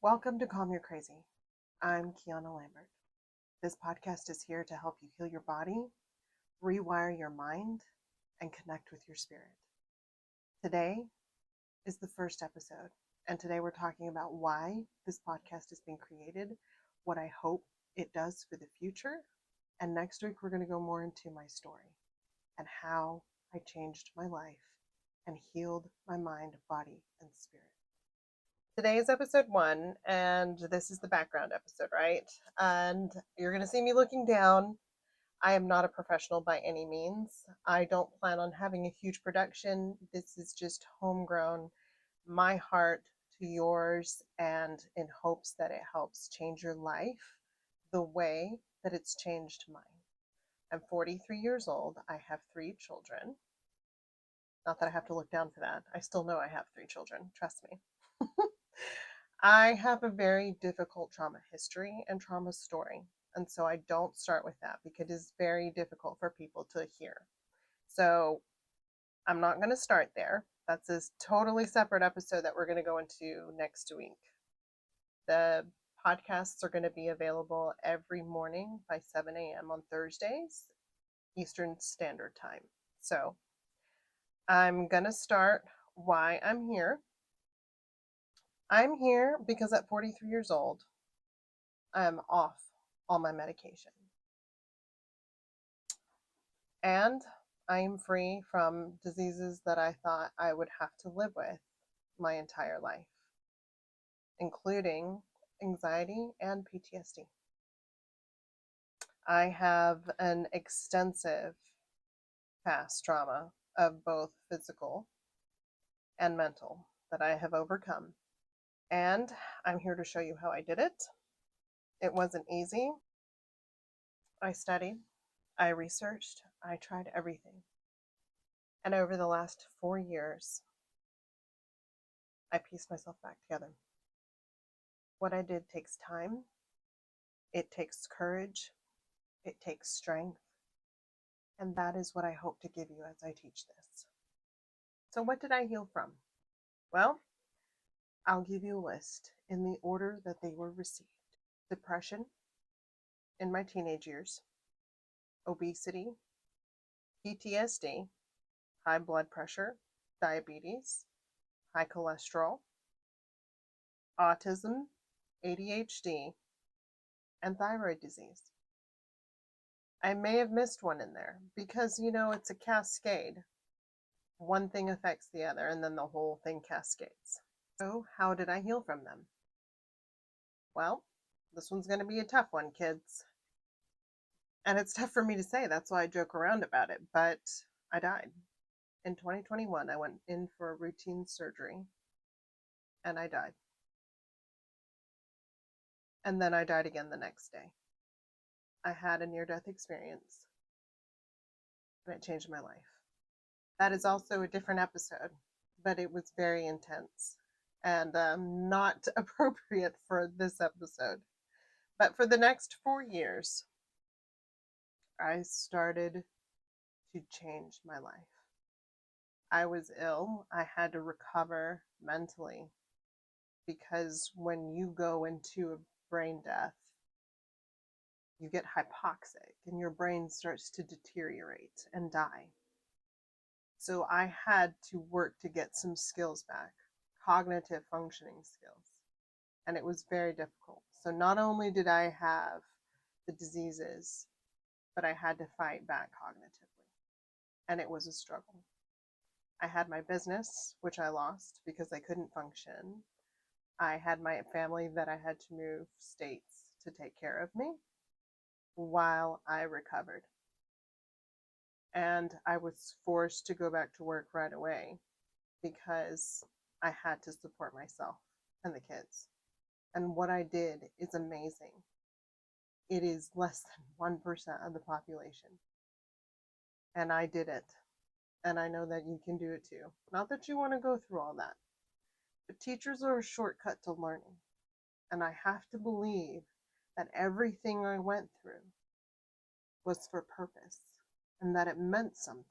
Welcome to Calm Your Crazy. I'm Keana Lambert. This podcast is here to help you heal your body, rewire your mind, and connect with your spirit. Today is the first episode, and today we're talking about why this podcast is being created, what I hope it does for the future, and next week we're going to go more into my story and how I changed my life and healed my mind, body, and spirit. Today is episode 1, and this is the background episode, right? And you're going to see me looking down. I am not a professional by any means. I don't plan on having a huge production. This is just homegrown, my heart to yours, and in hopes that it helps change your life the way that it's changed mine. I'm 43 years old. I have 3 children. Not that I have to look down for that. I still know I have 3 children. Trust me. I have a very difficult trauma history and trauma story. And so I don't start with that because it is very difficult for people to hear. So I'm not going to start there. That's a totally separate episode that we're going to go into next week. The podcasts are going to be available every morning by 7 a.m. on Thursdays, Eastern Standard Time. So I'm going to start why I'm here. I'm here because at 43 years old, I'm off all my medication. And I'm free from diseases that I thought I would have to live with my entire life, including anxiety and PTSD. I have an extensive past trauma of both physical and mental that I have overcome. And I'm here to show you how I did it. It wasn't easy. I studied, I researched, I tried everything. And over the last 4 years, I pieced myself back together. What I did takes time, it takes courage, it takes strength, and that is what I hope to give you as I teach this. So what did I heal from? Well, I'll give you a list in the order that they were received. Depression in my teenage years, obesity, PTSD, high blood pressure, diabetes, high cholesterol, autism, ADHD, and thyroid disease. I may have missed one in there because, it's a cascade. One thing affects the other, and then the whole thing cascades. So how did I heal from them? Well, this one's going to be a tough one, kids. And it's tough for me to say. That's why I joke around about it. But I died. In 2021, I went in for a routine surgery, and I died. And then I died again the next day. I had a near-death experience, and it changed my life. That is also a different episode, but it was very intense and not appropriate for this episode. But for the next 4 years, I started to change my life. I was ill. I had to recover mentally because when you go into a brain death, you get hypoxic and your brain starts to deteriorate and die. So I had to work to get some skills back, cognitive functioning skills. And it was very difficult. So not only did I have the diseases, but I had to fight back cognitively. And it was a struggle. I had my business, which I lost because I couldn't function. I had my family that I had to move states to take care of me while I recovered. And I was forced to go back to work right away because I had to support myself and the kids. And what I did is amazing. It is less than 1% of the population. And I did it. And I know that you can do it too. Not that you want to go through all that. But teachers are a shortcut to learning. And I have to believe that everything I went through was for purpose and that it meant something.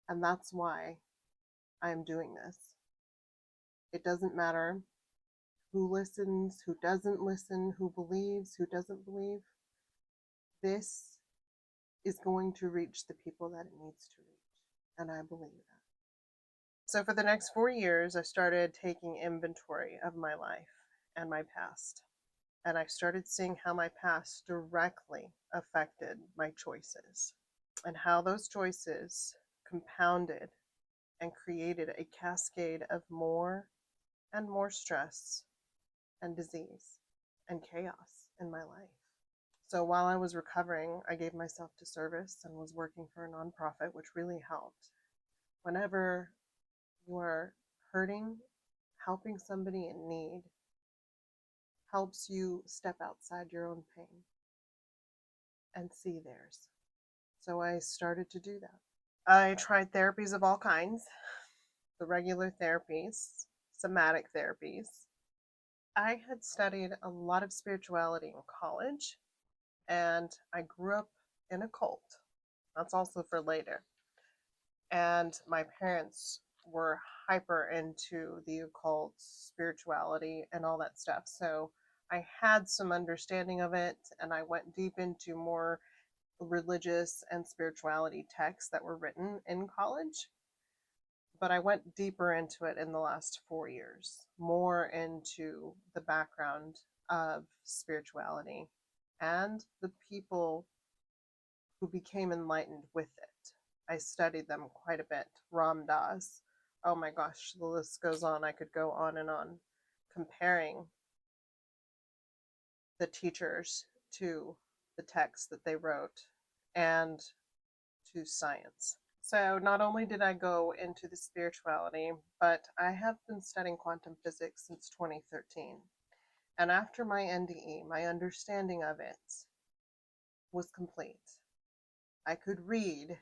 And that's why I'm doing this. It doesn't matter who listens, who doesn't listen, who believes, who doesn't believe. This is going to reach the people that it needs to reach. And I believe that. So for the next 4 years, I started taking inventory of my life and my past. And I started seeing how my past directly affected my choices and how those choices compounded and created a cascade of more and more stress and disease and chaos in my life. So while I was recovering, I gave myself to service and was working for a nonprofit, which really helped. Whenever you are hurting, helping somebody in need helps you step outside your own pain and see theirs. So I started to do that. I tried therapies of all kinds, the regular therapies, somatic therapies. I had studied a lot of spirituality in college, and I grew up in a cult. That's also for later. And my parents were hyper into the occult, spirituality, and all that stuff. So I had some understanding of it, and I went deep into more religious and spirituality texts that were written in college. But I went deeper into it in the last 4 years, more into the background of spirituality and the people who became enlightened with it. I studied them quite a bit. Ram Dass. Oh my gosh, the list goes on. I could go on and on comparing the teachers to the texts that they wrote and to science. So not only did I go into the spirituality, but I have been studying quantum physics since 2013. And after my NDE, my understanding of it was complete. I could read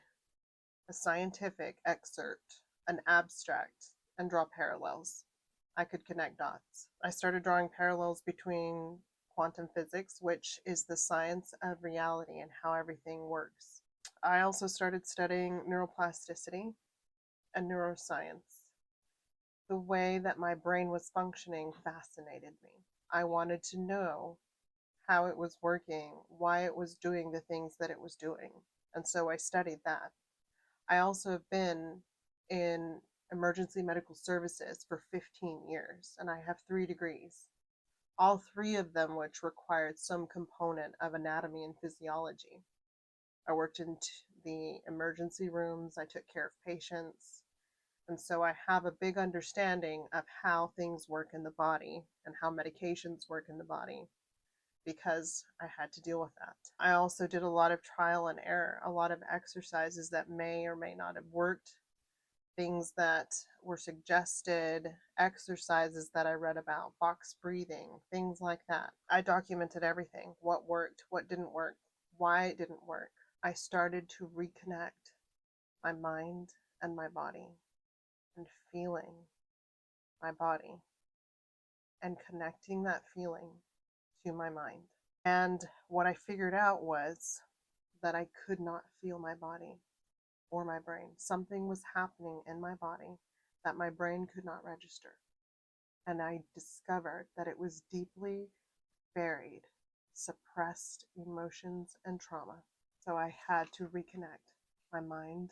a scientific excerpt, an abstract, and draw parallels. I could connect dots. I started drawing parallels between quantum physics, which is the science of reality and how everything works. I also started studying neuroplasticity and neuroscience. The way that my brain was functioning fascinated me. I wanted to know how it was working, why it was doing the things that it was doing. And so I studied that. I also have been in emergency medical services for 15 years, and I have 3 degrees. All 3 of them which required some component of anatomy and physiology. I worked in the emergency rooms, I took care of patients, and so I have a big understanding of how things work in the body and how medications work in the body because I had to deal with that. I also did a lot of trial and error, a lot of exercises that may or may not have worked, things that were suggested, exercises that I read about, box breathing, things like that. I documented everything, what worked, what didn't work, why it didn't work. I started to reconnect my mind and my body and feeling my body and connecting that feeling to my mind. And what I figured out was that I could not feel my body or my brain. Something was happening in my body that my brain could not register. And I discovered that it was deeply buried, suppressed emotions and trauma. So I had to reconnect my mind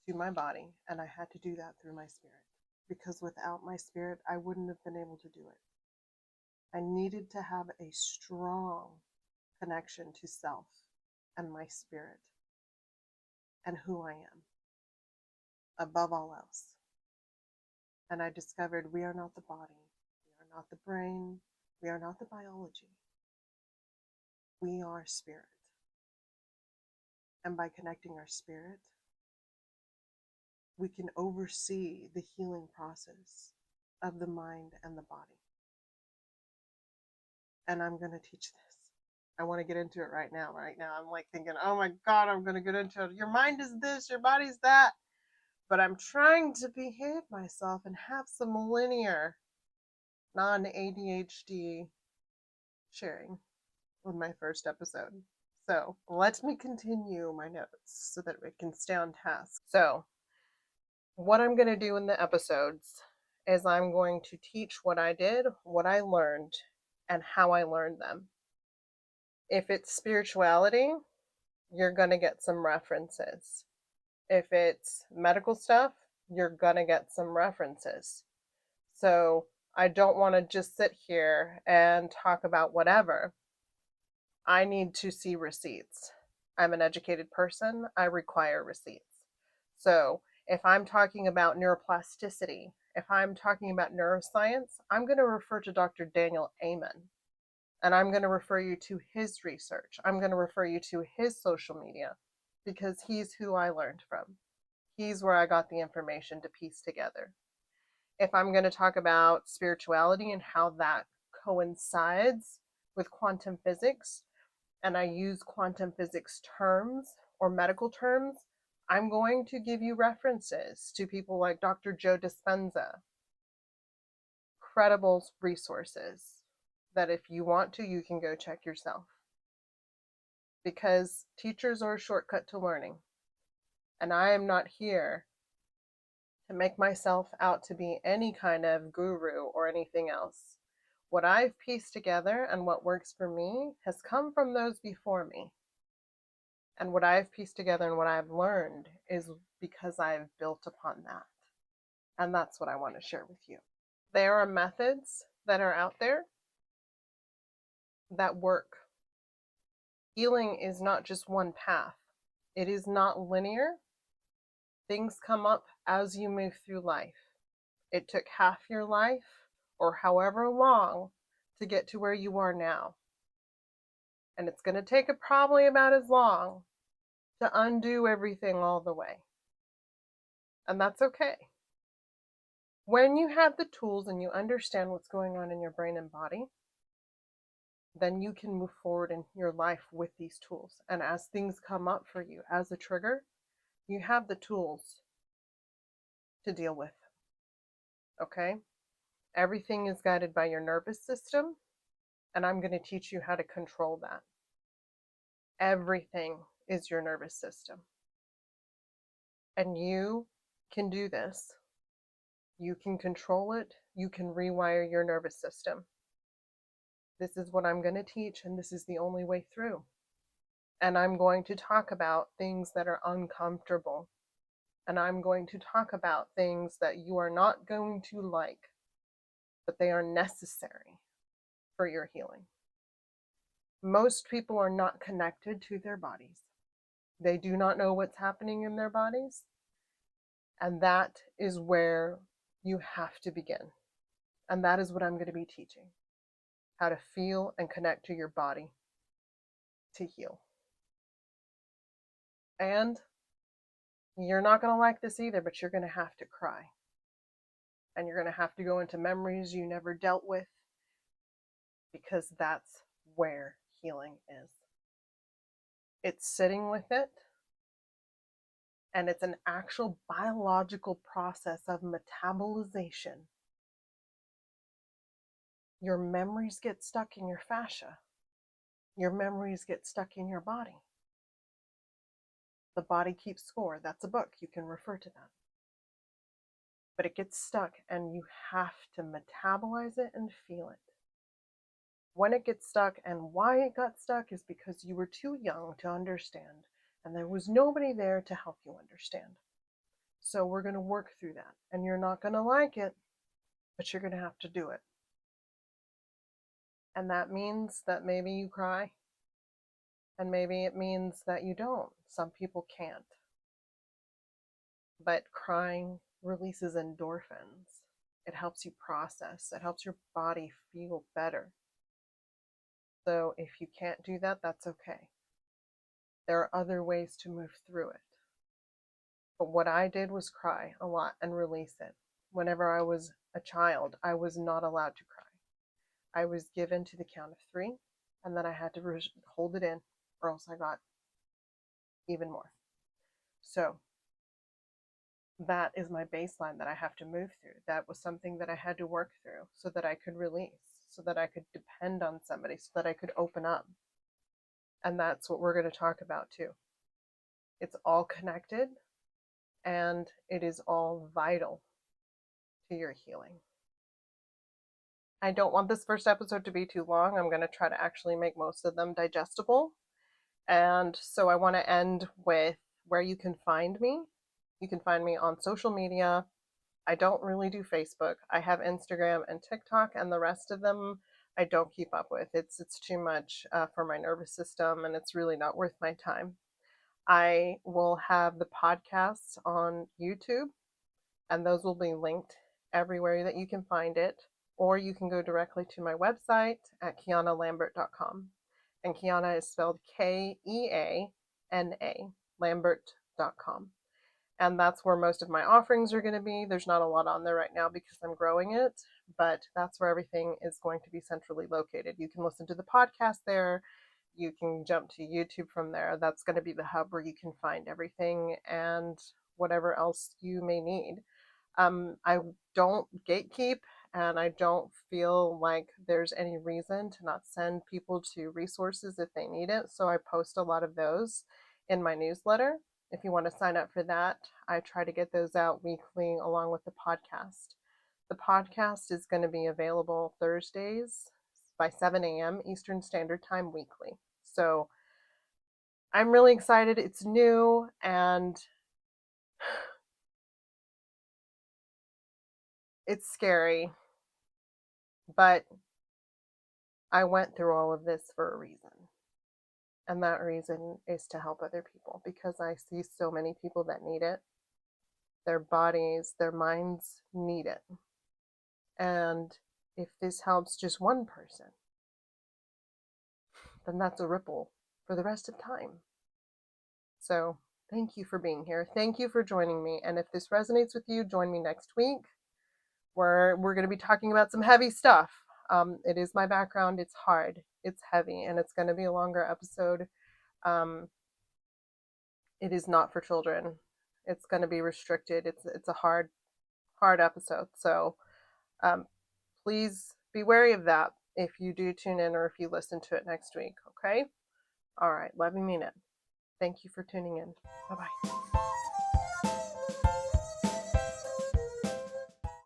to my body, and I had to do that through my spirit. Because without my spirit, I wouldn't have been able to do it. I needed to have a strong connection to self and my spirit and who I am, above all else. And I discovered we are not the body, we are not the brain, we are not the biology. We are spirit. And by connecting our spirit, we can oversee the healing process of the mind and the body. And I'm going to teach this. I want to get into it right now. Right now, I'm like thinking, oh my God, I'm going to get into it. Your mind is this, your body's that. But I'm trying to behave myself and have some linear, non-ADHD sharing with my first episode. So let me continue my notes so that we can stay on task. So what I'm going to do in the episodes is I'm going to teach what I did, what I learned, and how I learned them. If it's spirituality, you're going to get some references. If it's medical stuff, you're going to get some references. So I don't want to just sit here and talk about whatever. I need to see receipts. I'm an educated person. I require receipts. So if I'm talking about neuroplasticity, if I'm talking about neuroscience, I'm going to refer to Dr. Daniel Amen. And I'm going to refer you to his research. I'm going to refer you to his social media because he's who I learned from. He's where I got the information to piece together. If I'm going to talk about spirituality and how that coincides with quantum physics, and I use quantum physics terms or medical terms, I'm going to give you references to people like Dr. Joe Dispenza, credible resources that if you want to, you can go check yourself. Because teachers are a shortcut to learning. And I am not here to make myself out to be any kind of guru or anything else. What I've pieced together and what works for me has come from those before me. And what I've pieced together and what I've learned is because I've built upon that. And that's what I want to share with you. There are methods that are out there that work. Healing is not just one path. It is not linear. Things come up as you move through life. It took half your life or however long to get to where you are now. And it's going to take probably about as long to undo everything all the way. And that's okay. When you have the tools and you understand what's going on in your brain and body, then you can move forward in your life with these tools. And as things come up for you as a trigger, you have the tools to deal with. Okay? Everything is guided by your nervous system, and I'm going to teach you how to control that. Everything is your nervous system. And you can do this. You can control it. You can rewire your nervous system. This is what I'm going to teach, and this is the only way through. And I'm going to talk about things that are uncomfortable. And I'm going to talk about things that you are not going to like, but they are necessary for your healing. Most people are not connected to their bodies. They do not know what's happening in their bodies. And that is where you have to begin. And that is what I'm going to be teaching. How to feel and connect to your body to heal. And you're not going to like this either, but you're going to have to cry. And you're going to have to go into memories you never dealt with, because that's where healing is. It's sitting with it, and it's an actual biological process of metabolization. Your memories get stuck in your fascia. Your memories get stuck in your body. The body keeps score. That's a book. You can refer to that. But it gets stuck, and you have to metabolize it and feel it. When it gets stuck and why it got stuck is because you were too young to understand, and there was nobody there to help you understand. So we're going to work through that, and you're not going to like it, but you're going to have to do it. And that means that maybe you cry, and maybe it means that you don't. Some people can't. But crying releases endorphins. It helps you process. It helps your body feel better. So if you can't do that, that's okay. There are other ways to move through it. But what I did was cry a lot and release it. Whenever I was a child, I was not allowed to cry. I was given to the count of 3, and then I had to hold it in, or else I got even more. So that is my baseline that I have to move through. That was something that I had to work through so that I could release, so that I could depend on somebody, so that I could open up. And that's what we're going to talk about too. It's all connected, and it is all vital to your healing. I don't want this first episode to be too long. I'm going to try to actually make most of them digestible. And so I want to end with where you can find me. You can find me on social media. I don't really do Facebook. I have Instagram and TikTok, and the rest of them I don't keep up with. It's too much for my nervous system, and it's really not worth my time. I will have the podcasts on YouTube, and those will be linked everywhere that you can find it. Or you can go directly to my website at keanalambert.com. And Keana is spelled Keana, Lambert.com. And that's where most of my offerings are going to be. There's not a lot on there right now because I'm growing it, but that's where everything is going to be centrally located. You can listen to the podcast there. You can jump to YouTube from there. That's going to be the hub where you can find everything and whatever else you may need. I don't gatekeep, and I don't feel like there's any reason to not send people to resources if they need it. So I post a lot of those in my newsletter. If you want to sign up for that, I try to get those out weekly along with the podcast. The podcast is going to be available Thursdays by 7 a.m. Eastern Standard Time weekly. So I'm really excited. It's new, and it's scary, but I went through all of this for a reason. And that reason is to help other people, because I see so many people that need it. Their bodies, their minds need it. And if this helps just one person, then that's a ripple for the rest of time. So thank you for being here. Thank you for joining me. And if this resonates with you, join me next week, where we're going to be talking about some heavy stuff. It is my background. It's hard. It's heavy, and it's going to be a longer episode. It is not for children. It's going to be restricted. It's a hard episode. So please be wary of that if you do tune in or if you listen to it next week. Okay? All right. Love you, mean it. Thank you for tuning in. Bye-bye.